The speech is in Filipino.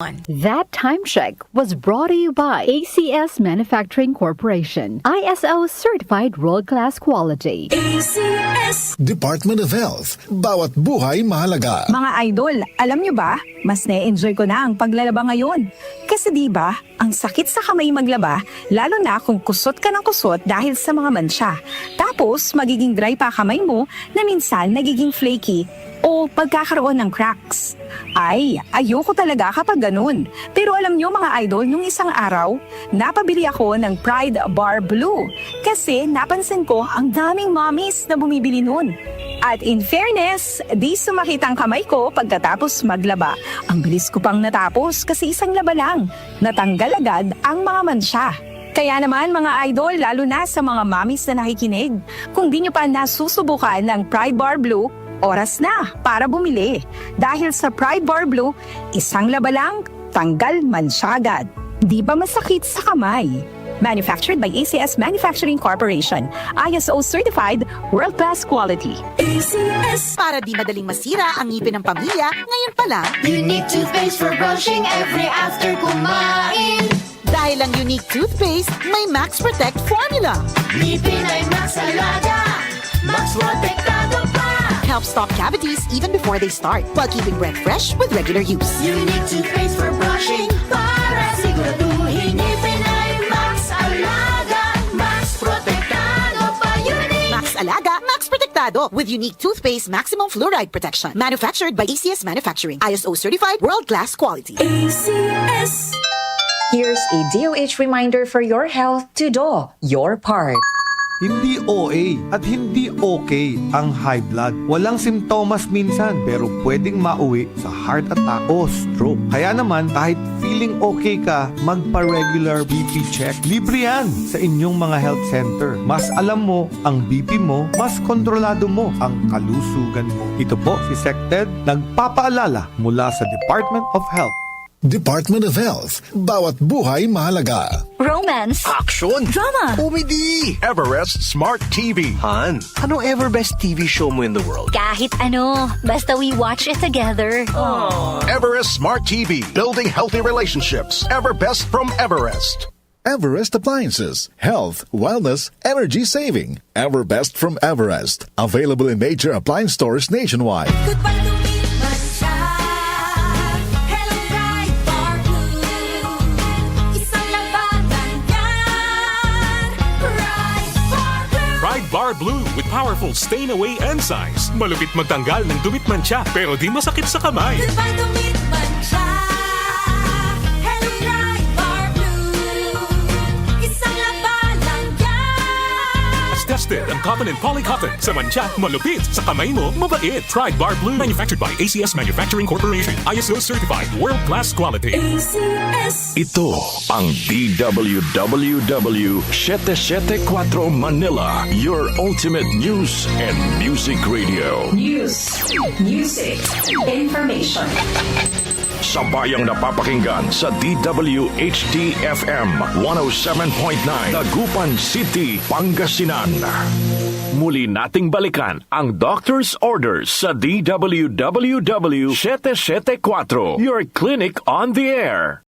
That time check was brought to you by ACS Manufacturing Corporation, ISO certified world-class quality. ACS Department of Health, bawat buhay mahalaga. Mga idol, alam nyo ba, mas na-enjoy ko na ang paglalaba ngayon. Kasi di ba, ang sakit sa kamay maglaba, lalo na kung kusot ka ng kusot dahil sa mga mansya. Tapos, magiging dry pa kamay mo na minsan nagiging flaky o pagkakaroon ng cracks. Ay, ayoko talaga kapag ganun. Pero alam nyo mga idol, nung isang araw, napabili ako ng Pride Bar Blue. Kasi napansin ko ang daming mommies na bumibili nun. At in fairness, di sumakit ang kamay ko pagkatapos maglaba. Ang bilis ko pang natapos kasi isang laba lang. Natanggal agad ang mga mansya. Kaya naman mga idol, lalo na sa mga mommies na nakikinig, kung di nyo pa nasusubukan ng Pride Bar Blue, oras na para bumili. Dahil sa Pride Bar Blue, isang laba lang, tanggal mansya agad. Di ba masakit sa kamay? Manufactured by ACS Manufacturing Corporation, ISO certified, world-class quality. ACS Para di madaling masira ang ngipin ng pamilya, ngayon pa lang, Unique toothpaste for brushing every after kumain. dahil ang unique toothpaste, may Max Protect formula. Ngipin ay Max Alaga, Max Protektado pa. Helps stop cavities even before they start, while keeping breath fresh with regular use. Unique toothpaste for brushing para siguraduhin ngipin ay Max Alaga, Max Protektado pa. Unique. Max Alaga, Max Protectado with unique toothpaste maximum fluoride protection. Manufactured by ACS Manufacturing, ISO certified, world-class quality. ACS Here's a DOH reminder for your health to do your part. Hindi OA at hindi okay ang high blood. Walang simptomas minsan pero pwedeng mauwi sa heart attack o stroke. Kaya naman kahit feeling okay ka, magpa-regular BP check. Libre yan sa inyong mga health center. Mas alam mo ang BP mo, mas kontrolado mo ang kalusugan mo. Ito po si SecTed nagpapaalala mula sa Department of Health. Department of Health, bawat buhay mahalaga. Romance, Action! drama, Comedy! Everest Smart TV. Han, anong ever best TV show mo in the world? Kahit ano, basta we watch it together. Everest Smart TV. Building healthy relationships. Ever best from Everest. Everest Appliances, health, wellness, energy saving. Ever best from Everest. Available in major appliance stores nationwide. Goodbye to me, mansya. Hello, Pride Bar Blue. Isang labanan yan. Pride Bar Blue. Pride Bar Blue with powerful stain-away enzymes. Malupit magtanggal ng dumit mancha pero di masakit sa kamay. Goodbye to me, mansya. Hello, Pride Bar Blue. Isang labanan yan. As tested ang cotton and polycotton. Sa mancha, malupit. Sa kamay mo, mabait. Pride Bar Blue. Manufactured by ACS Manufacturing Corporation. ISO certified. World-class quality. ACS Ito ang DWWW 774 Manila. Your ultimate news and music radio. news, music, information. Sabayang napapakinggan sa DWHD-FM 107.9 Dagupan City, Pangasinan. Muli nating balikan ang Doctor's Orders sa DWWW 774, your clinic on the air.